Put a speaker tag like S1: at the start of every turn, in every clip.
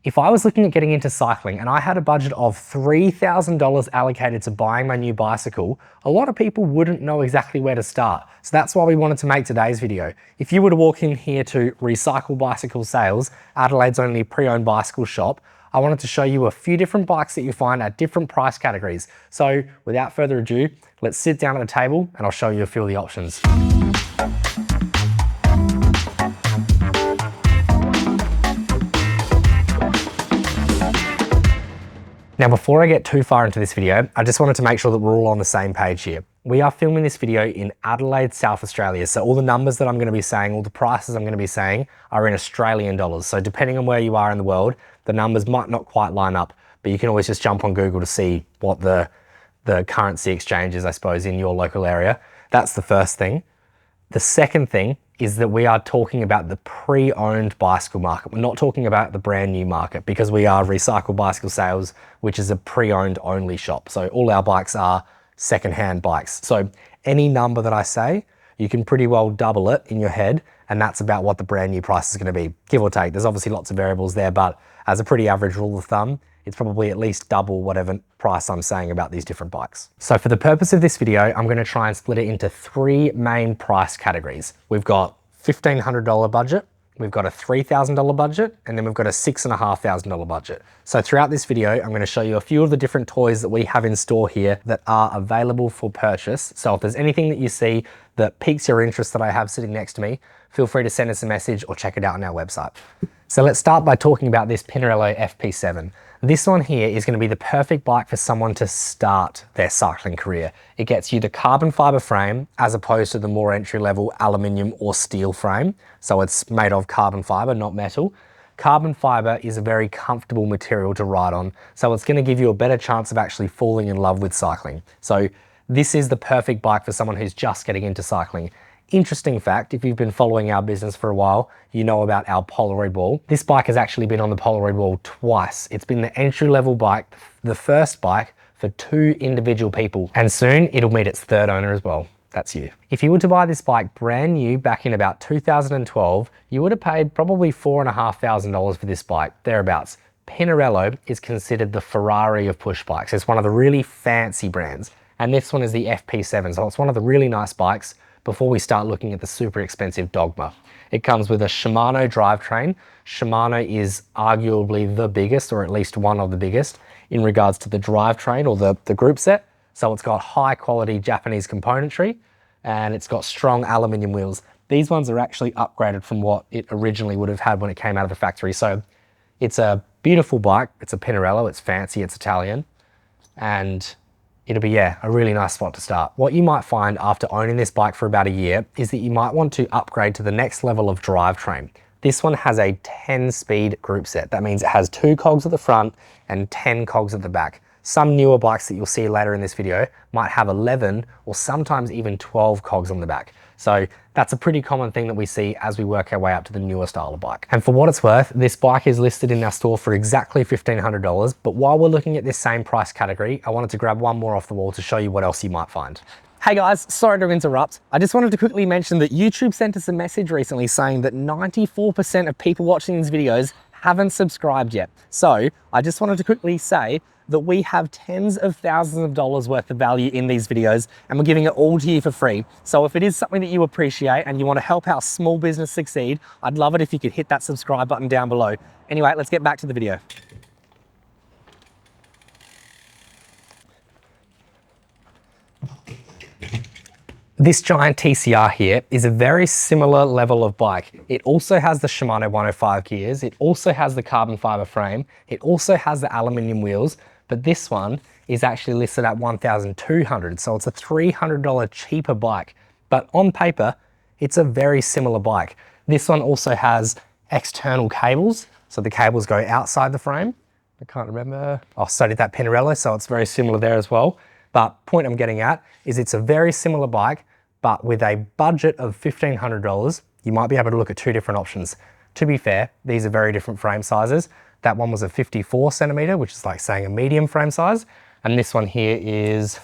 S1: If I was looking at getting into cycling and I had a budget of $3,000 allocated to buying my new bicycle, a lot of people wouldn't know exactly where to start. So that's why we wanted to make today's video. If you were to walk in here to Recycle Bicycle Sales, Adelaide's only pre-owned bicycle shop, I wanted to show you a few different bikes that you find at different price categories. So without further ado, let's sit down at the table and I'll show you a few of the options. Now, before I get too far into this video, I just wanted to make sure that we're all on the same page here. We are filming this video in Adelaide, South Australia. So all the numbers that I'm going to be saying, all the prices I'm going to be saying are in Australian dollars. So depending on where you are in the world, the numbers might not quite line up, but you can always just jump on Google to see what the currency exchange is, I suppose, in your local area. That's the first thing. The second thing is that we are talking about the pre-owned bicycle market. We're not talking about the brand new market because we are Recycle Bicycle Sales, which is a pre-owned only shop. So all our bikes are second-hand bikes. So any number that I say, you can pretty well double it in your head, and that's about what the brand new price is going to be, give or take. There's obviously lots of variables there, but as a pretty average rule of thumb, it's probably at least double whatever price I'm saying about these different bikes. So for the purpose of this video, I'm going to try and split it into three main price categories. We've got $1,500 budget, we've got a $3,000 budget, and then we've got a $6,500 budget. So throughout this video, I'm going to show you a few of the different toys that we have in store here that are available for purchase. So if there's anything that you see that piques your interest that I have sitting next to me, feel free to send us a message or check it out on our website. So let's start by talking about this Pinarello FP7. This one here is going to be the perfect bike for someone to start their cycling career. It gets you the carbon fiber frame as opposed to the more entry-level aluminium or steel frame. So it's made of carbon fiber, not metal. Carbon fiber is a very comfortable material to ride on, so it's going to give you a better chance of actually falling in love with cycling. So this is the perfect bike for someone who's just getting into cycling. Interesting fact, if you've been following our business for a while, you know about our Polaroid wall. This bike has actually been on the Polaroid wall twice. It's been the entry-level bike, the first bike for two individual people, and soon it'll meet its third owner as well. That's you. If you were to buy this bike brand new back in about 2012, you would have paid probably $4,500 for this bike, thereabouts. Pinarello is considered the Ferrari of push bikes. It's one of the really fancy brands, and this one is the FP7, so it's one of the really nice bikes before we start looking at the super expensive Dogma. It comes with a Shimano drivetrain. Shimano is arguably the biggest, or at least one of the biggest, in regards to the drivetrain or the group set. So it's got high quality Japanese componentry and it's got strong aluminium wheels. These ones are actually upgraded from what it originally would have had when it came out of the factory. So it's a beautiful bike. It's a Pinarello, it's fancy, it's Italian, and it'll be, yeah, a really nice spot to start. What you might find after owning this bike for about a year is that you might want to upgrade to the next level of drivetrain. This one has a 10-speed group set. That means it has 2 cogs at the front and 10 cogs at the back. Some newer bikes that you'll see later in this video might have 11 or sometimes even 12 cogs on the back. So that's a pretty common thing that we see as we work our way up to the newer style of bike. And for what it's worth, this bike is listed in our store for exactly $1,500. But while we're looking at this same price category, I wanted to grab one more off the wall to show you what else you might find. Hey guys, sorry to interrupt. I just wanted to quickly mention that YouTube sent us a message recently saying that 94% of people watching these videos haven't subscribed yet. So I just wanted to quickly say that we have tens of thousands of dollars worth of value in these videos and we're giving it all to you for free. So if it is something that you appreciate and you want to help our small business succeed, I'd love it if you could hit that subscribe button down below. Anyway, let's get back to the video. This giant TCR here is a very similar level of bike. It also has the Shimano 105 gears. It also has the carbon fiber frame. It also has the aluminium wheels, but this one is actually listed at $1,200. So it's a $300 cheaper bike, but on paper, it's a very similar bike. This one also has external cables. So the cables go outside the frame. I can't remember. Oh, so did that Pinarello, so it's very similar there as well. But point I'm getting at is it's a very similar bike, but with a budget of $1,500, you might be able to look at two different options. To be fair, these are very different frame sizes. That one was a 54 centimeter, which is like saying a medium frame size. And this one here is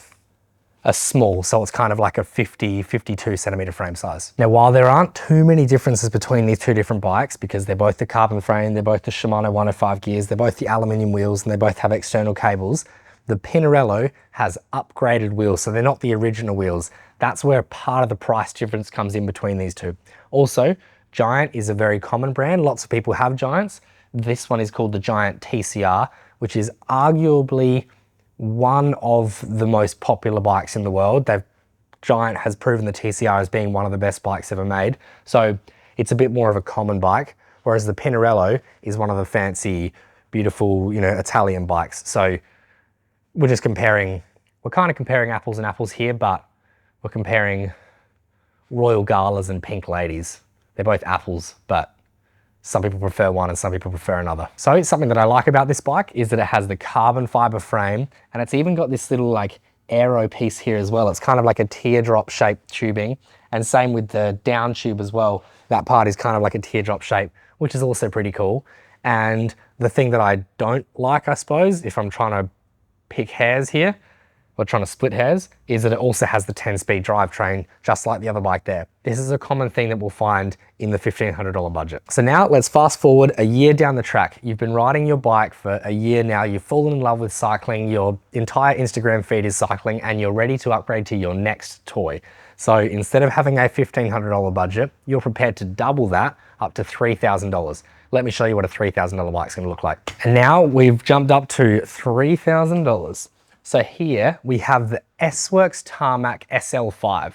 S1: a small, so it's kind of like a 52 centimeter frame size. Now, while there aren't too many differences between these two different bikes, because they're both the carbon frame, they're both the Shimano 105 gears, they're both the aluminium wheels, and they both have external cables, the Pinarello has upgraded wheels, so they're not the original wheels. That's where part of the price difference comes in between these two. Also, Giant is a very common brand. Lots of people have Giants. This one is called the Giant TCR, which is arguably one of the most popular bikes in the world. Giant has proven the TCR as being one of the best bikes ever made. So it's a bit more of a common bike, whereas the Pinarello is one of the fancy, beautiful, Italian bikes. So we're kind of comparing apples and apples here, but we're comparing Royal Galas and Pink Ladies. They're both apples, but some people prefer one and some people prefer another. So something that I like about this bike is that it has the carbon fiber frame, and it's even got this little like aero piece here as well. It's kind of like a teardrop shaped tubing, and same with the down tube as well. That part is kind of like a teardrop shape, which is also pretty cool. And the thing that I don't like, I suppose, if I'm trying to pick hairs here, or trying to split hairs, is that it also has the 10-speed drivetrain, just like the other bike there. This is a common thing that we'll find in the $1,500 budget. So now let's fast forward a year down the track. You've been riding your bike for a year now, you've fallen in love with cycling, your entire Instagram feed is cycling, and you're ready to upgrade to your next toy. So instead of having a $1,500 budget, you're prepared to double that up to $3,000. Let me show you what a $3,000 bike's gonna look like. And now we've jumped up to $3,000. So here we have the S-Works Tarmac SL5.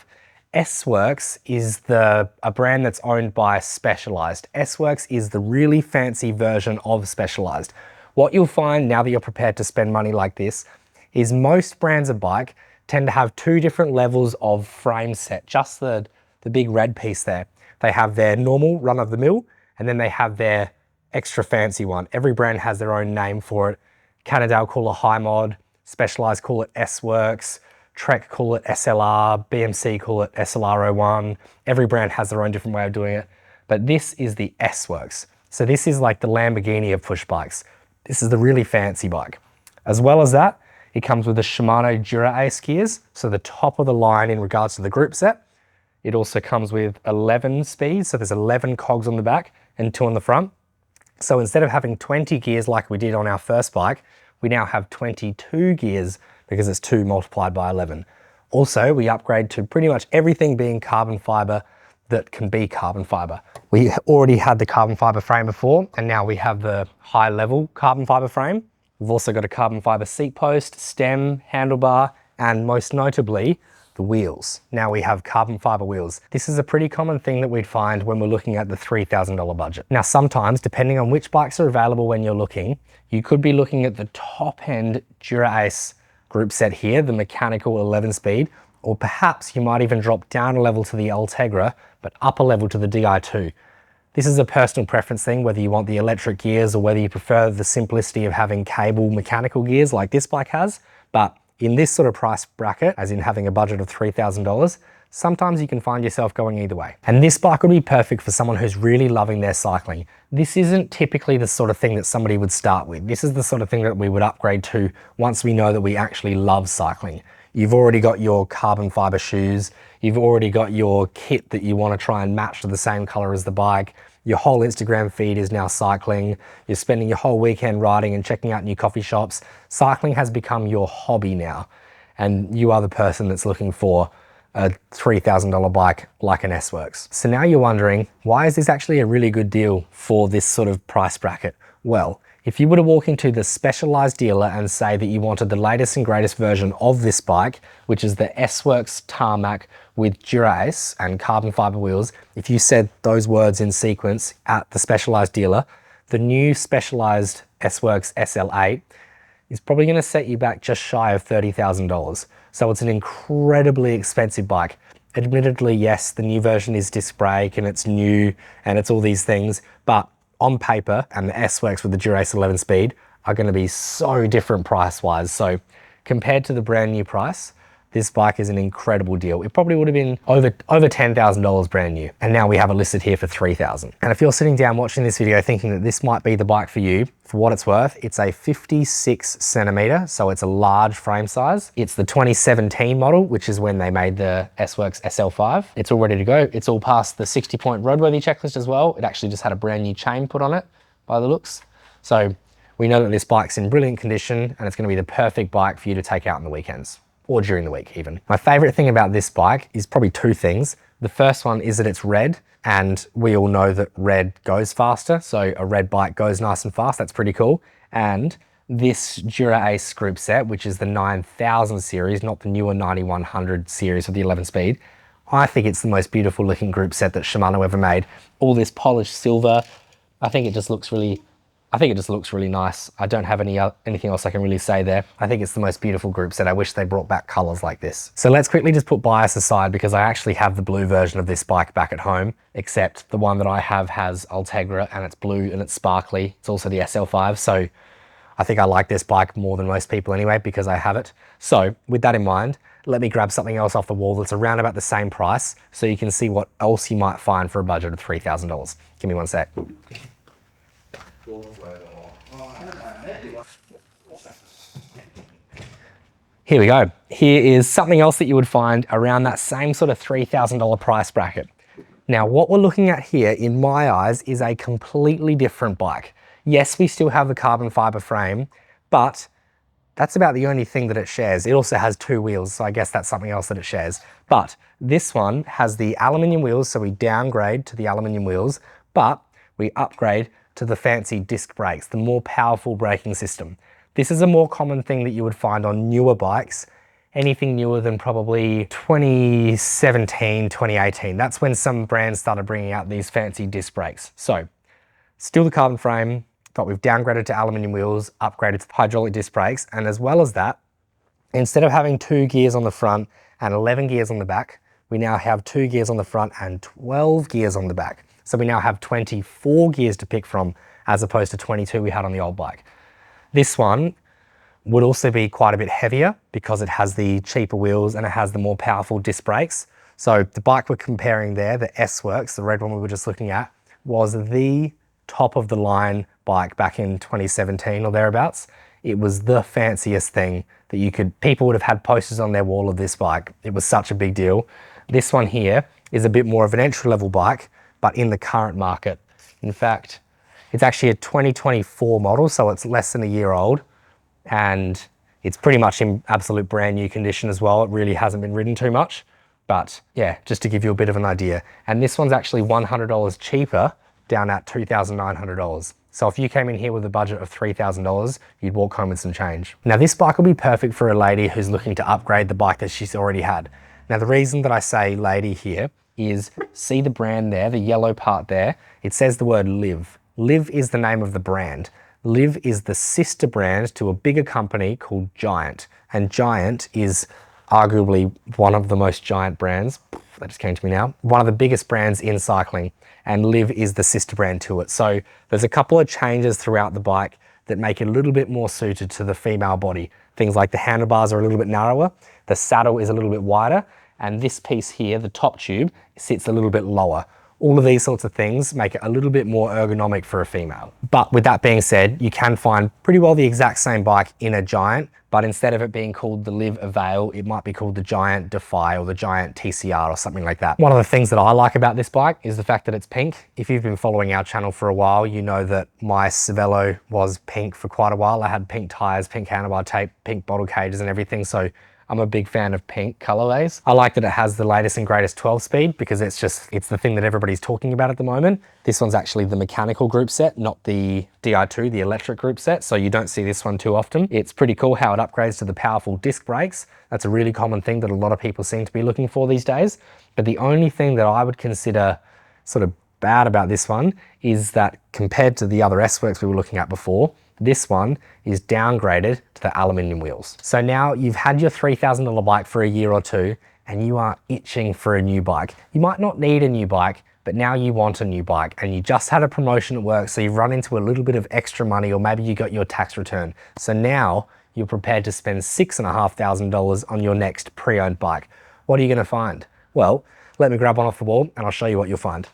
S1: S-Works is a brand that's owned by Specialized. S-Works is the really fancy version of Specialized. What you'll find now that you're prepared to spend money like this is most brands of bike tend to have two different levels of frame set, just the big red piece there. They have their normal run-of-the-mill, and then they have their extra fancy one. Every brand has their own name for it. Cannondale call it High Mod, Specialized call it S-Works, Trek call it SLR, BMC call it SLR01. Every brand has their own different way of doing it, but this is the S-Works. So this is like the Lamborghini of push bikes. This is the really fancy bike. As well as that, it comes with the Shimano Dura-Ace gears, so the top of the line in regards to the group set. It also comes with 11 speeds, so there's 11 cogs on the back and 2 on the front. So instead of having 20 gears like we did on our first bike, we now have 22 gears because it's 2 multiplied by 11. Also, we upgrade to pretty much everything being carbon fiber that can be carbon fiber. We already had the carbon fiber frame before, and now we have the high level carbon fiber frame. We've also got a carbon fiber seat post, stem, handlebar, and most notably, the wheels. Now we have carbon fiber wheels. This is a pretty common thing that we'd find when we're looking at the $3,000 budget. Now, sometimes, depending on which bikes are available when you're looking, you could be looking at the top end Dura-Ace group set here, the mechanical 11-speed, or perhaps you might even drop down a level to the Ultegra, but up a level to the Di2. This is a personal preference thing, whether you want the electric gears or whether you prefer the simplicity of having cable mechanical gears like this bike has. But in this sort of price bracket, as in having a budget of $3,000, sometimes you can find yourself going either way. And this bike would be perfect for someone who's really loving their cycling. This isn't typically the sort of thing that somebody would start with. This is the sort of thing that we would upgrade to once we know that we actually love cycling. You've already got your carbon fiber shoes. You've already got your kit that you want to try and match to the same color as the bike. Your whole Instagram feed is now cycling. You're spending your whole weekend riding and checking out new coffee shops. Cycling has become your hobby now. And you are the person that's looking for a $3,000 bike like an S-Works. So now you're wondering, why is this actually a really good deal for this sort of price bracket? Well, if you were to walk into the Specialized dealer and say that you wanted the latest and greatest version of this bike, which is the S-Works Tarmac with Dura-Ace and carbon fiber wheels, if you said those words in sequence at the Specialized dealer, the new Specialized S-Works SL8 is probably going to set you back just shy of $30,000. So it's an incredibly expensive bike. Admittedly, yes, the new version is disc brake and it's new and it's all these things, but on paper, and the S-Works with the Dura-Ace 11-speed are going to be so different price-wise. So compared to the brand new price, This bike is an incredible deal. It probably would have been over $10,000 brand new. And now we have it listed here for $3,000. And if you're sitting down watching this video thinking that this might be the bike for you, for what it's worth, it's a 56 centimeter, so it's a large frame size. It's the 2017 model, which is when they made the S-Works SL5. It's all ready to go. It's all past the 60-point roadworthy checklist as well. It actually just had a brand new chain put on it by the looks. So we know that this bike's in brilliant condition and it's going to be the perfect bike for you to take out on the weekends or during the week even. My favorite thing about this bike is probably two things. The first one is that it's red, and we all know that red goes faster. So a red bike goes nice and fast. That's pretty cool. And this Dura Ace group set, which is the 9000 series, not the newer 9100 series with the 11 speed, I think it's the most beautiful looking group set that Shimano ever made. All this polished silver. I think it just looks really nice. I don't have anything else I can really say there. I think it's the most beautiful group set. I wish they brought back colors like this. So let's quickly just put bias aside, because I actually have the blue version of this bike back at home, except the one that I have has Ultegra and it's blue and it's sparkly. It's also the SL5. So I think I like this bike more than most people anyway, because I have it. So with that in mind, let me grab something else off the wall that's around about the same price so you can see what else you might find for a budget of $3,000. Give me one sec. Here we go. Here is something else that you would find around that same sort of $3,000 price bracket. Now, what we're looking at here, in my eyes, is a completely different bike. Yes, we still have the carbon fiber frame, but that's about the only thing that it shares. It also has two wheels, so I guess that's something else that it shares. But this one has the aluminium wheels, so we downgrade to the aluminium wheels, but we upgrade to the fancy disc brakes, the more powerful braking system. This is a more common thing that you would find on newer bikes, anything newer than probably 2017, 2018. That's when some brands started bringing out these fancy disc brakes. So still the carbon frame, but we've downgraded to aluminium wheels, upgraded to hydraulic disc brakes. And as well as that, instead of having 2 gears on the front and 11 gears on the back, we now have 2 gears on the front and 12 gears on the back. So we now have 24 gears to pick from, as opposed to 22 we had on the old bike. This one would also be quite a bit heavier because it has the cheaper wheels and it has the more powerful disc brakes. So the bike we're comparing there, the S-Works, the red one we were just looking at, was the top of the line bike back in 2017 or thereabouts. It was the fanciest thing that people would have had posters on their wall of this bike. It was such a big deal. This one here is a bit more of an entry-level bike, but in the current market. In fact, it's actually a 2024 model, so it's less than a year old, and it's pretty much in absolute brand new condition as well. It really hasn't been ridden too much, but yeah, just to give you a bit of an idea. And this one's actually $100 cheaper, down at $2,900. So if you came in here with a budget of $3,000, you'd walk home with some change. Now this bike will be perfect for a lady who's looking to upgrade the bike that she's already had. Now the reason that I say lady here is, see the brand there, the yellow part there, it says the word Liv. Liv is the name of the brand. Liv is the sister brand to a bigger company called Giant. And Giant is arguably one of the most giant brands, that just came to me now, one of the biggest brands in cycling, and Liv is the sister brand to it. So there's a couple of changes throughout the bike that make it a little bit more suited to the female body. Things like the handlebars are a little bit narrower, the saddle is a little bit wider, and this piece here, the top tube, sits a little bit lower. All of these sorts of things make it a little bit more ergonomic for a female. But with that being said, you can find pretty well the exact same bike in a Giant, but instead of it being called the Liv Avail, it might be called the Giant Defy or the Giant TCR or something like that. One of the things that I like about this bike is the fact that it's pink. If you've been following our channel for a while, you know that my Cervelo was pink for quite a while. I had pink tires, pink handlebar tape, pink bottle cages and everything. So I'm a big fan of pink colorways. I like that it has the latest and greatest 12 speed because it's the thing that everybody's talking about at the moment. This one's actually the mechanical group set, not the Di2, the electric group set. So you don't see this one too often. It's pretty cool how it upgrades to the powerful disc brakes. That's a really common thing that a lot of people seem to be looking for these days. But the only thing that I would consider sort of bad about this one is that compared to the other S-Works we were looking at before, this one is downgraded to the aluminium wheels. So now you've had your $3,000 bike for a year or two and you are itching for a new bike. You might not need a new bike, but now you want a new bike and you just had a promotion at work, so you've run into a little bit of extra money, or maybe you got your tax return. So now you're prepared to spend $6,500 on your next pre-owned bike. What are you gonna find? Well, let me grab one off the wall and I'll show you what you'll find.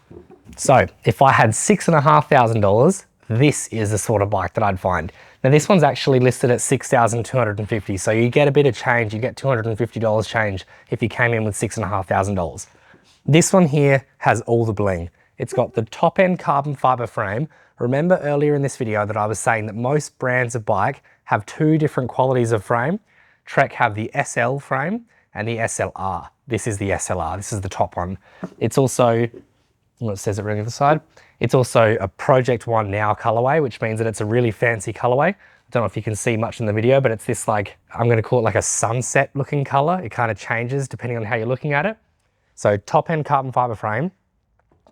S1: So if I had $6,500, this is the sort of bike that I'd find. Now this one's actually listed at $6,250, so you get a bit of change, you get $250 change if you came in with $6,500. This one here has all the bling. It's got the top end carbon fiber frame. Remember earlier in this video that I was saying that most brands of bike have two different qualities of frame. Trek have the SL frame and the SLR. This is the SLR, this is the top one. It's also, well, it says it right on the side. It's also a Project One Now colorway, which means that it's a really fancy colorway. I don't know if you can see much in the video, but it's this like, I'm gonna call it like a sunset looking color. It kind of changes depending on how you're looking at it. So top end carbon fiber frame,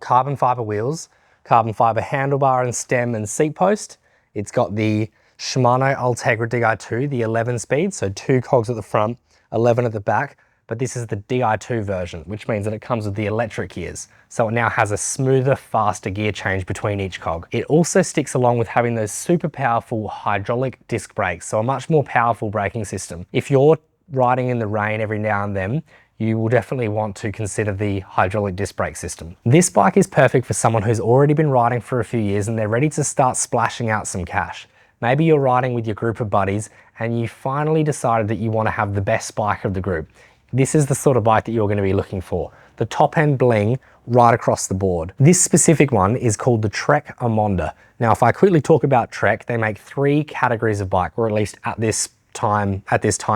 S1: carbon fiber wheels, carbon fiber handlebar and stem and seat post. It's got the Shimano Ultegra Di2, the 11 speed, so 2 cogs at the front, 11 at the back, but this is the Di2 version, which means that it comes with the electric gears. So it now has a smoother, faster gear change between each cog. It also sticks along with having those super powerful hydraulic disc brakes, so a much more powerful braking system. If you're riding in the rain every now and then, you will definitely want to consider the hydraulic disc brake system. This bike is perfect for someone who's already been riding for a few years and they're ready to start splashing out some cash. Maybe you're riding with your group of buddies and you finally decided that you want to have the best bike of the group. This is the sort of bike that you're going to be looking for. The top end bling right across the board. This specific one is called the Trek Amonda. Now, if I quickly talk about Trek, they make 3 categories of bike, or at least at this time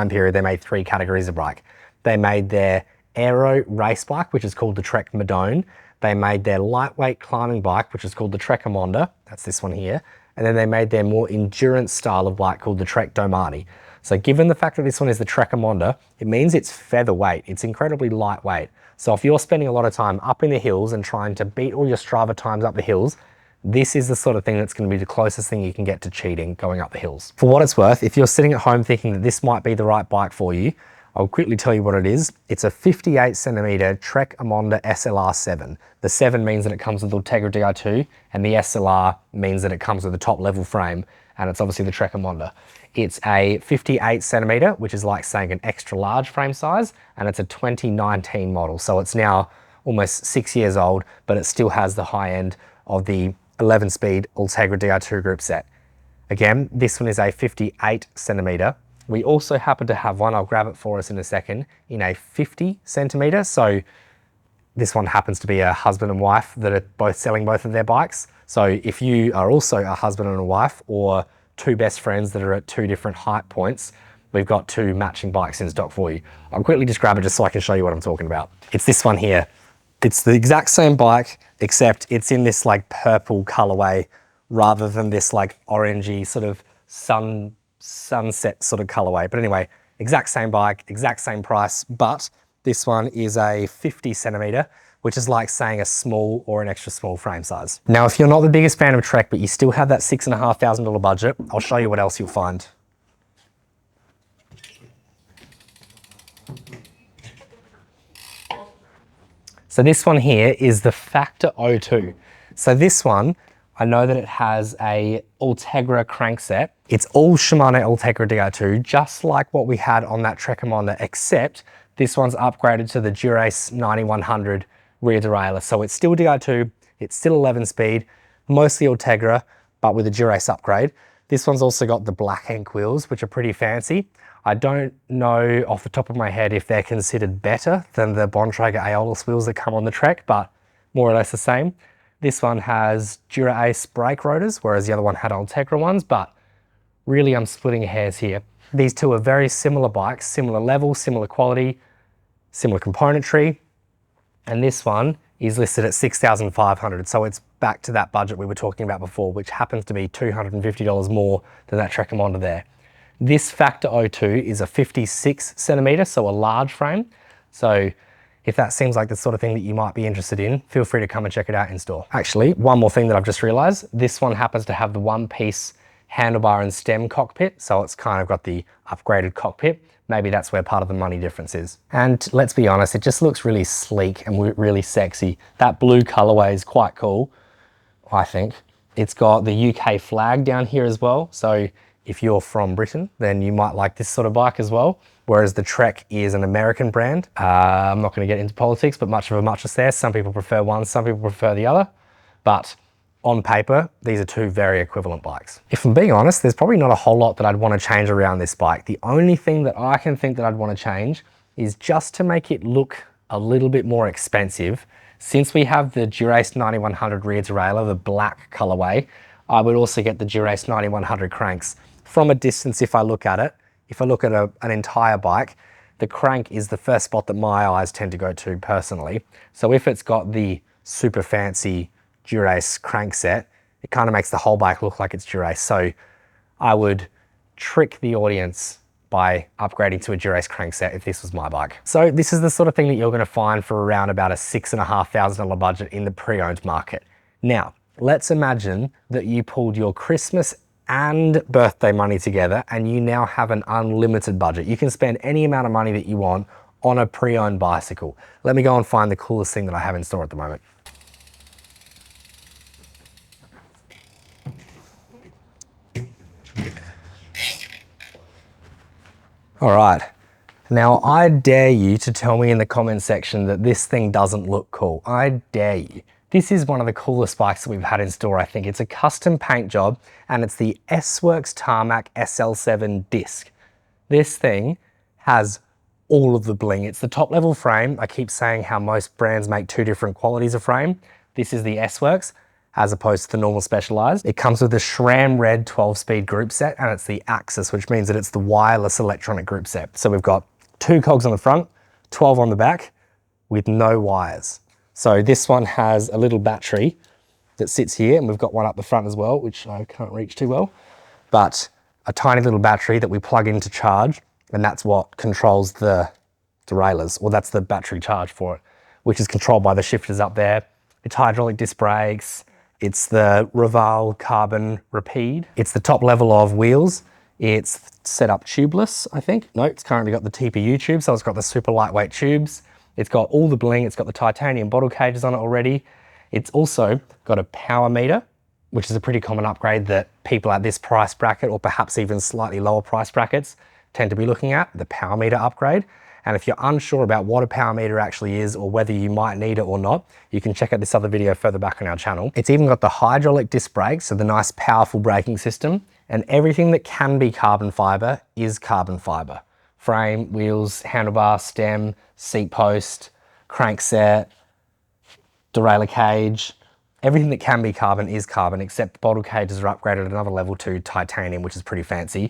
S1: period, they made 3 categories of bike. They made their aero race bike, which is called the Trek Madone. They made their lightweight climbing bike, which is called the Trek Amonda. That's this one here. And then they made their more endurance style of bike called the Trek Domani. So given the fact that this one is the Trek Amonda, it means it's featherweight. It's incredibly lightweight. So if you're spending a lot of time up in the hills and trying to beat all your Strava times up the hills, this is the sort of thing that's going to be the closest thing you can get to cheating going up the hills. For what it's worth, if you're sitting at home thinking that this might be the right bike for you, I'll quickly tell you what it is. It's a 58 centimeter Trek Amonda SLR7. The 7 means that it comes with the Ultegra Di2, and the SLR means that it comes with a top level frame, and it's obviously the Trek Amonda. It's a 58 centimeter, which is like saying an extra large frame size, and it's a 2019 model. So it's now almost 6 years old, but it still has the high end of the 11 speed Ultegra Di2 group set. Again, this one is a 58 centimeter. We also happen to have one, I'll grab it for us in a second, in a 50 centimeter. So this one happens to be a husband and wife that are both selling both of their bikes. So if you are also a husband and a wife, or 2 best friends that are at 2 different height points, we've got 2 matching bikes in stock for you. I'll quickly just grab it just so I can show you what I'm talking about. It's this one here. It's the exact same bike, except it's in this like purple colorway rather than this like orangey sort of sunset sort of colorway. But anyway, exact same bike, exact same price, but this one is a 50 centimeter, which is like saying a small or an extra small frame size. Now, if you're not the biggest fan of Trek, but you still have that $6,500 budget, I'll show you what else you'll find. So this one here is the Factor 02. So this one, I know that it has a Ultegra crankset. It's all Shimano Ultegra Di2, just like what we had on that Trek Amonda, except this one's upgraded to the Dura-Ace 9100 rear derailleur. So it's still Di2, it's still 11 speed, mostly Ultegra, but with a Dura-Ace upgrade. This one's also got the black ink wheels, which are pretty fancy. I don't know off the top of my head if they're considered better than the Bontrager Aeolus wheels that come on the Trek, but more or less the same. This one has Dura-Ace brake rotors, whereas the other one had Ultegra ones, but really I'm splitting hairs here. These two are very similar bikes, similar level, similar quality, similar componentry, and this one is listed at $6,500, so it's back to that budget we were talking about before, which happens to be $250 more than that Trek Amonda there. This Factor 02 is a 56 centimeter, so a large frame. So if that seems like the sort of thing that you might be interested in, feel free to come and check it out in store. Actually, one more thing that I've just realized, this one happens to have the one-piece handlebar and stem cockpit, so it's kind of got the upgraded cockpit. Maybe that's where part of the money difference is. And let's be honest, it just looks really sleek and really sexy. That blue colorway is quite cool, I think. It's got the UK flag down here as well, so If you're from Britain, then you might like this sort of bike as well. Whereas the Trek is an American brand. I'm not going to get into politics, but much of a muchness there. Some people prefer one, some people prefer the other. But on paper, these are two very equivalent bikes. If I'm being honest, there's probably not a whole lot that I'd want to change around this bike. The only thing that I can think that I'd want to change is just to make it look a little bit more expensive. Since we have the Dura-Ace 9100 rear derailleur, the black colorway, I would also get the Dura-Ace 9100 cranks. From a distance, if I look at it, if I look at an entire bike, the crank is the first spot that my eyes tend to go to personally. So if it's got the super fancy Dura-Ace crank set, it kind of makes the whole bike look like it's Dura-Ace. So I would trick the audience by upgrading to a Dura-Ace crank set if this was my bike. So this is the sort of thing that you're going to find for around about a $6,500 budget in the pre-owned market. Now, let's imagine that you pulled your Christmas and birthday money together and you now have an unlimited budget. You can spend any amount of money that you want on a pre-owned bicycle. Let me go and find the coolest thing that I have in store at the moment. All right, now I dare you to tell me in the comment section that this thing doesn't look cool. I dare you. This is one of the coolest bikes that we've had in store, I think. It's a custom paint job and it's the S-Works Tarmac SL7 disc. This thing has all of the bling. It's the top level frame. I keep saying how most brands make two different qualities of frame. This is the S-Works as opposed to the normal Specialized. It comes with the SRAM Red 12-speed group set and it's the Axis, which means that it's the wireless electronic group set. So we've got 2 cogs on the front, 12 on the back with no wires. So this one has a little battery that sits here and we've got one up the front as well, which I can't reach too well, but a tiny little battery that we plug in to charge, and that's what controls the derailleurs, or that's the battery charge for it, which is controlled by the shifters up there. It's hydraulic disc brakes, it's the Rival Carbon Rapide, it's the top level of wheels, it's set up tubeless, I think. No, it's currently got the TPU tube, so it's got the super lightweight tubes. It's got all the bling, it's got the titanium bottle cages on it already. It's also got a power meter, which is a pretty common upgrade that people at this price bracket, or perhaps even slightly lower price brackets, tend to be looking at, the power meter upgrade. And if you're unsure about what a power meter actually is or whether you might need it or not, you can check out this other video further back on our channel. It's even got the hydraulic disc brakes, so the nice powerful braking system, and everything that can be carbon fiber is carbon fiber. Frame, wheels, handlebar, stem, seat post, crankset, derailleur cage, everything that can be carbon is carbon, except the bottle cages are upgraded at another level to titanium, which is pretty fancy.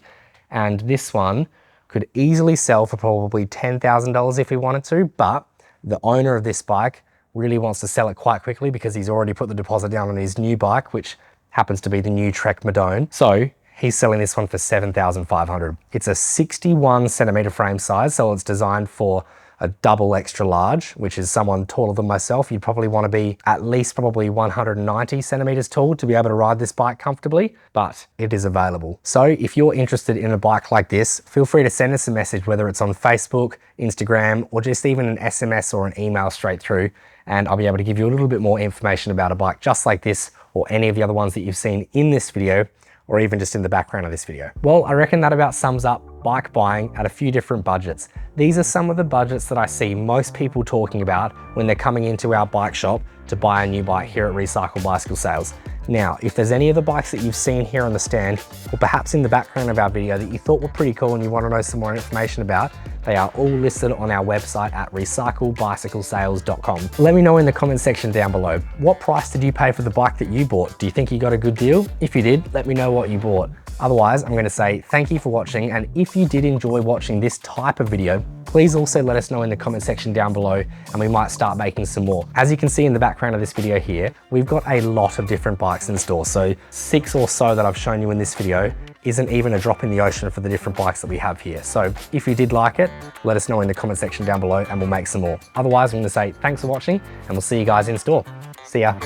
S1: And this one could easily sell for probably $10,000 if he wanted to, but the owner of this bike really wants to sell it quite quickly because he's already put the deposit down on his new bike, which happens to be the new Trek Madone. So he's selling this one for $7,500. It's a 61 centimeter frame size, so it's designed for a double extra large, which is someone taller than myself. You'd probably want to be at least probably 190 centimeters tall to be able to ride this bike comfortably, but it is available. So if you're interested in a bike like this, feel free to send us a message, whether it's on Facebook, Instagram, or just even an SMS or an email straight through, and I'll be able to give you a little bit more information about a bike just like this, or any of the other ones that you've seen in this video, or even just in the background of this video. Well, I reckon that about sums up bike buying at a few different budgets. These are some of the budgets that I see most people talking about when they're coming into our bike shop to buy a new bike here at Recycle Bicycle Sales. Now, if there's any of the bikes that you've seen here on the stand, or perhaps in the background of our video that you thought were pretty cool and you want to know some more information about, they are all listed on our website at recyclebicyclesales.com. Let me know in the comment section down below, what price did you pay for the bike that you bought? Do you think you got a good deal? If you did, let me know what you bought. Otherwise, I'm going to say thank you for watching, and if you did enjoy watching this type of video, please also let us know in the comment section down below and we might start making some more. As you can see in the background of this video here, we've got a lot of different bikes in store, so 6 or so that I've shown you in this video isn't even a drop in the ocean for the different bikes that we have here. So if you did like it, let us know in the comment section down below and we'll make some more. Otherwise, I'm going to say thanks for watching and we'll see you guys in store. See ya.